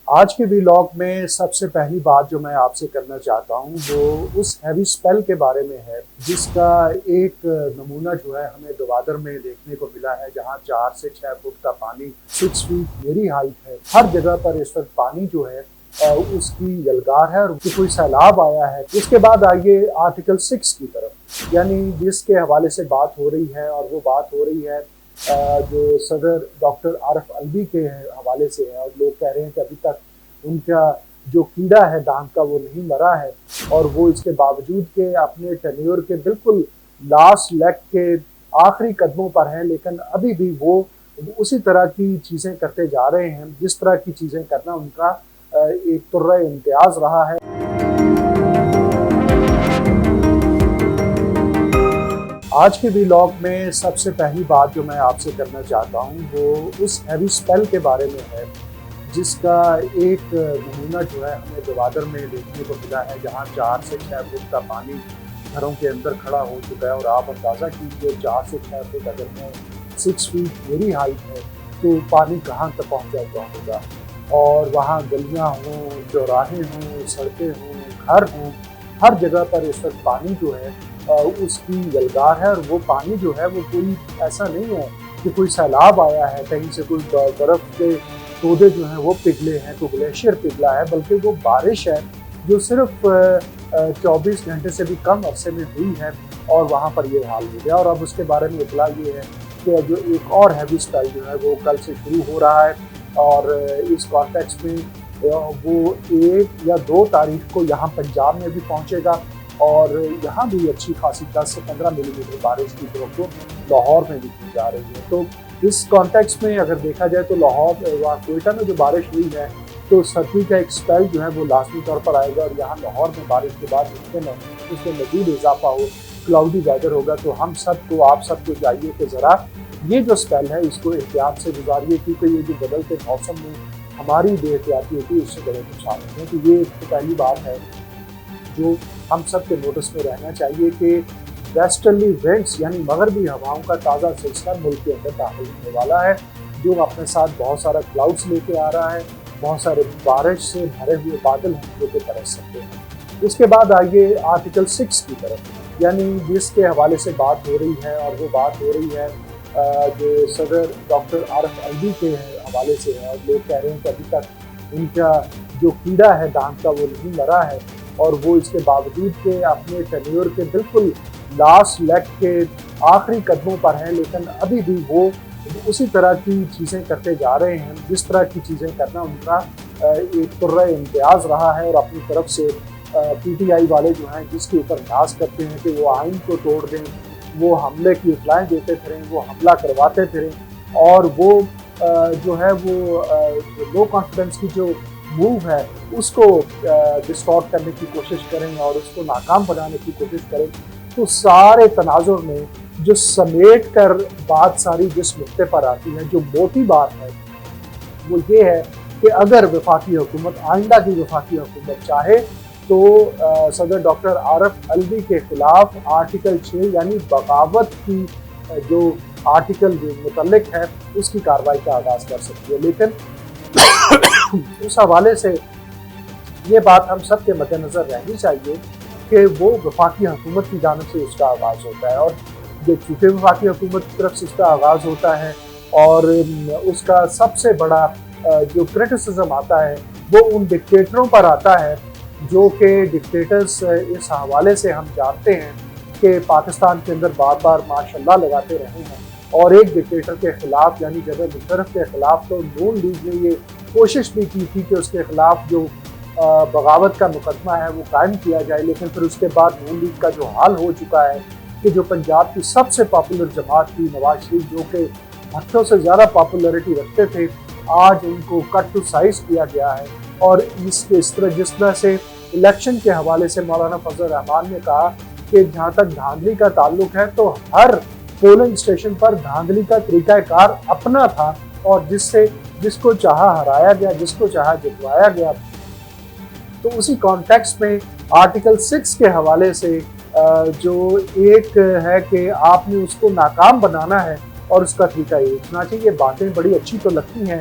آج کے ویلاگ میں سب سے پہلی بات جو میں آپ سے کرنا چاہتا ہوں وہ اس ہیوی سپیل کے بارے میں ہے جس کا ایک نمونہ جو ہے ہمیں گوادر میں دیکھنے کو ملا ہے، جہاں 4 سے 6 فٹ کا پانی 6 فٹ میری ہائٹ ہے۔ ہر جگہ پر اس وقت پانی جو ہے اس کی یلغار ہے اور کوئی سیلاب آیا ہے۔ اس کے بعد آئیے آرٹیکل 6 کی طرف، یعنی جس کے حوالے سے بات ہو رہی ہے، اور وہ بات ہو رہی ہے جو صدر ڈاکٹر عارف الوی کے حوالے سے ہے، اور لوگ کہہ رہے ہیں کہ ابھی تک ان کا جو کیڑا ہے دانت کا وہ نہیں مرا ہے، اور وہ اس کے باوجود کہ اپنے ٹینیور کے بالکل لاسٹ لیگ کے آخری قدموں پر ہیں، لیکن ابھی بھی وہ اسی طرح کی چیزیں کرتے جا رہے ہیں جس طرح کی چیزیں کرنا ان کا ایک طرح امتیاز رہا ہے۔ آج کے ویلاگ میں سب سے پہلی بات جو میں آپ سے کرنا چاہتا ہوں وہ اس ہیوی سپیل کے بارے میں ہے جس کا ایک نمونہ جو ہے ہمیں گوادر میں دیکھنے کو ملا ہے، جہاں 4 سے 6 فٹ کا پانی گھروں کے اندر کھڑا ہو چکا ہے۔ اور آپ اندازہ کیجیے 4 سے 6 فٹ اگر میں 6 فٹ میری ہائٹ ہے تو پانی کہاں تک پہنچا ہوا ہوگا، اور وہاں گلیاں ہوں، چوراہے ہوں، سڑکیں ہوں، گھر ہوں، ہر جگہ پر اس وقت پانی جو ہے اس کی یلغار ہے۔ اور وہ پانی جو ہے وہ کوئی ایسا نہیں ہے کہ کوئی سیلاب آیا ہے، کہیں سے کوئی برف کے تودے جو ہیں وہ پگھلے ہیں، تو گلیشیئر پگھلا ہے، بلکہ وہ بارش ہے جو صرف 24 گھنٹے سے بھی کم عرصے میں ہوئی ہے، اور وہاں پر یہ حال ہو گیا۔ اور اب اس کے بارے میں اطلاع یہ ہے کہ جو ایک اور ہیوی سپیل جو ہے وہ کل سے شروع ہو رہا ہے، اور اس کانٹیکسٹ میں وہ 1 یا 2 تاریخ کو یہاں پنجاب میں بھی پہنچے گا، اور یہاں بھی اچھی خاصی 10 سے 15 ملی میٹر بارش کی توقع لاہور میں بھی کی جا رہی ہے۔ تو اس کانٹیکسٹ میں اگر دیکھا جائے تو لاہور کوئٹہ میں جو بارش ہوئی ہے تو سردی کا ایک سپیل جو ہے وہ لازمی طور پر آئے گا، اور یہاں لاہور میں بارش کے بعد اس میں مزید اضافہ ہو، کلاؤڈی ویدر ہوگا۔ تو ہم سب کو، آپ سب کو چاہیے کہ ذرا یہ جو سپیل ہے اس کو احتیاط سے گزاریے، کیونکہ یہ جو بدلتے موسم میں ہماری بے احتیاطی ہوتی ہے اس سے بڑے نقصان ہوتے ہیں۔ تو یہ ایک پہلی بات ہے جو ہم سب کے نوٹس میں رہنا چاہیے کہ ویسٹرلی ونڈس یعنی مغربی ہواؤں کا تازہ سلسلہ ملک کے اندر داخل ہونے والا ہے، جو اپنے ساتھ بہت سارا کلاؤڈز لے کے آ رہا ہے، بہت سارے بارش سے بھرے ہوئے بادل ہیں جو کہ برس سکتے ہیں۔ اس کے بعد آئیے آرٹیکل 6 کی طرف، یعنی جس کے حوالے سے بات ہو رہی ہے، اور وہ بات ہو رہی ہے جو صدر ڈاکٹر عارف الوی کے حوالے سے ہے، اور لوگ کہہ رہے ہیں کہ ابھی تک ان کا جو کیڑا ہے دانت کا وہ نہیں مرا ہے، اور وہ اس کے باوجود کہ اپنے ٹینیور کے بالکل لاسٹ لیگ کے آخری قدموں پر ہیں، لیکن ابھی بھی وہ اسی طرح کی چیزیں کرتے جا رہے ہیں جس طرح کی چیزیں کرنا ان کا ایک طرح امتیاز رہا ہے۔ اور اپنی طرف سے پی ٹی آئی والے جو ہیں جس کے اوپر ناز کرتے ہیں کہ وہ آئین کو توڑ دیں، وہ حملے کی اطلاعیں دیتے پھریں، وہ حملہ کرواتے پھریں، اور وہ جو ہے وہ لو کانفیڈنس کی جو موو ہے اس کو ڈسٹارٹ کرنے کی کوشش کریں اور اس کو ناکام بنانے کی کوشش کریں، تو سارے تناظر میں جو سمیٹ کر بات ساری جس نقطے پر آتی ہے، جو موٹی بات ہے وہ یہ ہے کہ اگر وفاقی حکومت، آئندہ کی وفاقی حکومت چاہے تو صدر ڈاکٹر عارف الوی کے خلاف آرٹیکل 6 یعنی بغاوت کی جو آرٹیکل جو متعلق ہے اس کی کارروائی کا آغاز کر سکتی ہے۔ لیکن اس حوالے سے یہ بات ہم سب کے مد نظر رہنی چاہیے کہ وہ وفاقی حکومت کی جانب سے اس کا آغاز ہوتا ہے، اور چونکہ وفاقی حکومت کی طرف سے اس کا آغاز ہوتا ہے، اور اس کا سب سے بڑا جو کرٹیسزم آتا ہے وہ ان ڈکٹیٹروں پر آتا ہے جو کہ ڈکٹیٹرز اس حوالے سے ہم جانتے ہیں کہ پاکستان کے اندر بار بار ماشاء اللہ لگاتے رہے ہیں، اور ایک ڈکٹیٹر کے خلاف یعنی جنرل مشرف کے خلاف تو نون لیگ نے یہ کوشش بھی کی تھی کہ اس کے خلاف جو بغاوت کا مقدمہ ہے وہ قائم کیا جائے، لیکن پھر اس کے بعد نون لیگ کا جو حال ہو چکا ہے کہ جو پنجاب کی سب سے پاپولر جماعت تھی نواز شریف، جو کہ بھٹو سے زیادہ پاپولیرٹی رکھتے تھے، آج ان کو کٹ ٹو سائز کیا گیا ہے۔ اور جس طرح سے الیکشن کے حوالے سے مولانا فضل الرحمان نے کہا کہ جہاں تک دھاندلی کا تعلق ہے تو ہر پولنگ اسٹیشن پر دھاندلی کا طریقہ کار اپنا تھا، اور جس کو چاہا ہرایا گیا، جس کو چاہا جتوایا گیا۔ تو اسی کانٹیکسٹ میں آرٹیکل 6 کے حوالے سے جو ایک ہے کہ آپ نے اس کو ناکام بنانا ہے اور اس کا طریقہ یہ چنانچہ یہ باتیں بڑی اچھی تو لگتی ہیں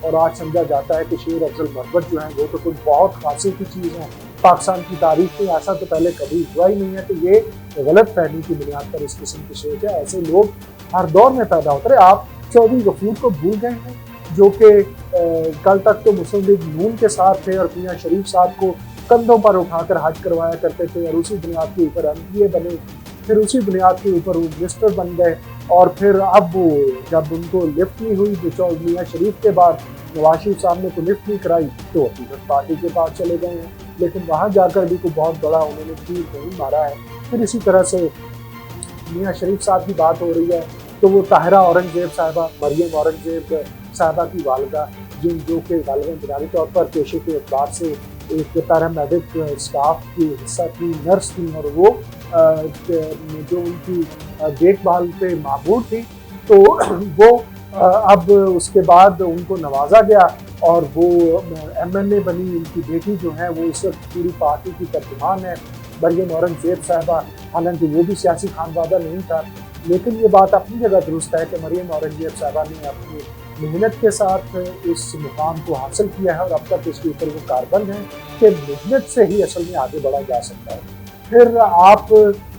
اور آج سمجھا جاتا ہے کہ شیر افضل مربت جو ہیں وہ تو کوئی بہت خاصی کی چیز ہے پاکستان کی تاریخ میں، ایسا تو پہلے کبھی ہوا ہی نہیں ہے۔ تو یہ غلط فہمی کی بنیاد پر اس قسم کی سوچ ہے، ایسے لوگ ہر دور میں پیدا ہوتے رہے۔ آپ چودھری غفور کو بھول گئے ہیں جو کہ کل تک تو مسلم لیگ نون کے ساتھ تھے اور میاں شریف صاحب کو کندھوں پر اٹھا کر حج کروایا کرتے تھے، اور اسی بنیاد کے اوپر ایم بنے، پھر اسی بنیاد کے اوپر وہ منسٹر بن گئے، اور پھر اب وہ جب ان کو لفٹ نہیں ہوئی تو میاں شریف کے بعد نواز شریف صاحب نے کو لفٹ نہیں کرائی تو پیپلز پارٹی کے پاس چلے گئے ہیں، لیکن وہاں جا کر بھی کوئی بہت بڑا انہوں نے تیر نہیں مارا ہے۔ پھر اسی طرح سے میاں شریف صاحب کی بات ہو رہی ہے تو وہ طاہرہ اورنگزیب صاحبہ، مریم اورنگزیب صاحبہ کی والدہ، جو کہ غالباً بنیادی طور پر پیشے کے اعتبار سے ایک پیرامیڈک اسٹاف کی حصہ تھی، نرس تھیں، اور وہ جو ان کی دیکھ بھال پہ معمور تھی، تو وہ اب اس کے بعد ان کو نوازا گیا اور وہ ایم این اے بنی۔ ان کی بیٹی جو ہے وہ اس وقت پوری پارٹی کی ترجمان ہے، مریم اورنگزیب صاحبہ، حالانکہ وہ بھی سیاسی خانوادہ نہیں تھا، لیکن یہ بات اپنی جگہ درست ہے کہ مریم اورنگزیب صاحبہ نے اپنی محنت کے ساتھ اس مقام کو حاصل کیا ہے، اور اب تک اس کے اوپر وہ کاربند ہیں کہ محنت سے ہی اصل میں آگے بڑھا جا سکتا ہے۔ پھر آپ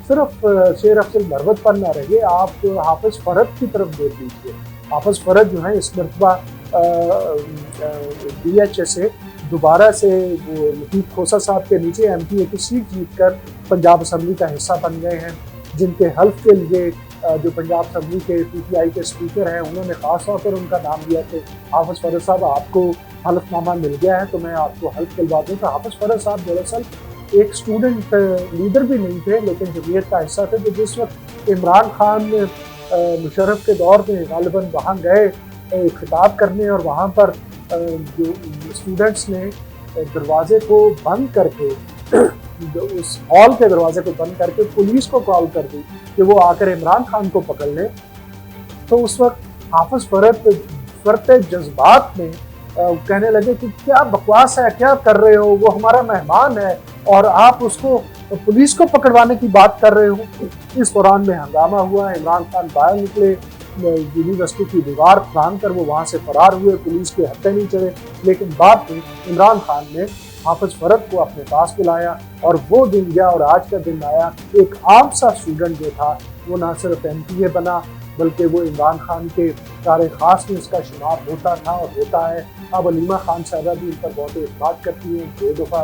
صرف شیر افضل مربت پر نہ رہیے، آپ حافظ فرد کی طرف دیکھ لیجیے۔ حافظ فرد جو ہیں اس مرتبہ ڈی ایچ اے سے دوبارہ سے وہ لطیف کھوسہ صاحب کے نیچے ایم پی اے کی سیٹ جیت کر پنجاب اسمبلی کا حصہ بن گئے ہیں، جن کے حلف کے لیے جو پنجاب اسمبلی کے پی ٹی آئی کے اسپیکر ہیں انہوں نے خاص طور پر ان کا نام لیا کہ حافظ فرد صاحب آپ کو حلف نامہ مل گیا ہے تو میں آپ کو حلف دلوا دوں۔ تو حافظ فرد صاحب دراصل ایک اسٹوڈنٹ لیڈر بھی نہیں تھے، لیکن جمعیت کا حصہ تھے، جو جس وقت عمران خان مشرف کے دور میں غالباً وہاں گئے خطاب کرنے، اور وہاں پر جو اسٹوڈنٹس نے دروازے کو بند کر کے اس ہال کے دروازے کو بند کر کے پولیس کو کال کر دی کہ وہ آ کر عمران خان کو پکڑ لے، تو اس وقت حافظ فرد جذبات میں کہنے لگے کہ کیا بکواس ہے، کیا کر رہے ہو، وہ ہمارا مہمان ہے اور آپ اس کو پولیس کو پکڑوانے کی بات کر رہے ہو۔ اس دوران میں ہنگامہ ہوا، عمران خان باہر نکلے، یونیورسٹی کی دیوار پھلانگ کر وہ وہاں سے فرار ہوئے، پولیس کے ہتھے نہیں چڑھے، لیکن بعد میں عمران خان نے حافظ فرد کو اپنے پاس بلایا اور وہ دن گیا اور آج کا دن آیا۔ ایک عام سا اسٹوڈنٹ جو تھا وہ نہ صرف ایم پی اے بنا بلکہ وہ عمران خان کے کار خاص میں اس کا شمار ہوتا تھا اور ہوتا ہے۔ اب علیمہ خان صاحبہ بھی ان پر بہت اعتماد کرتی ہیں، 2 دفعہ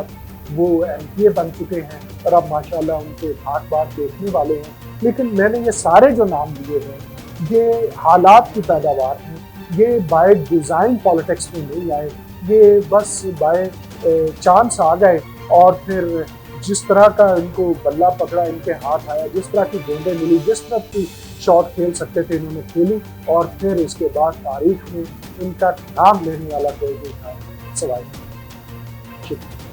وہ ایم پی اے بن چکے ہیں اور اب ماشاءاللہ ان کے بھاگ بات دیکھنے والے ہیں۔ لیکن میں نے یہ سارے جو نام لیے ہیں یہ حالات کی پیداوار ہیں، یہ بائی ڈیزائن پالیٹکس میں نہیں آئے، یہ بس بائی چانس آ گئے، اور پھر جس طرح کا ان کو بلہ پکڑا ان کے ہاتھ آیا، جس طرح کی گیندیں ملی، جس طرح کی شاٹ کھیل سکتے تھے انہوں نے کھیلی، اور پھر اس کے بعد تاریخ میں ان کا نام لینے والا کوئی نہیں تھا سوائے۔ شکریہ۔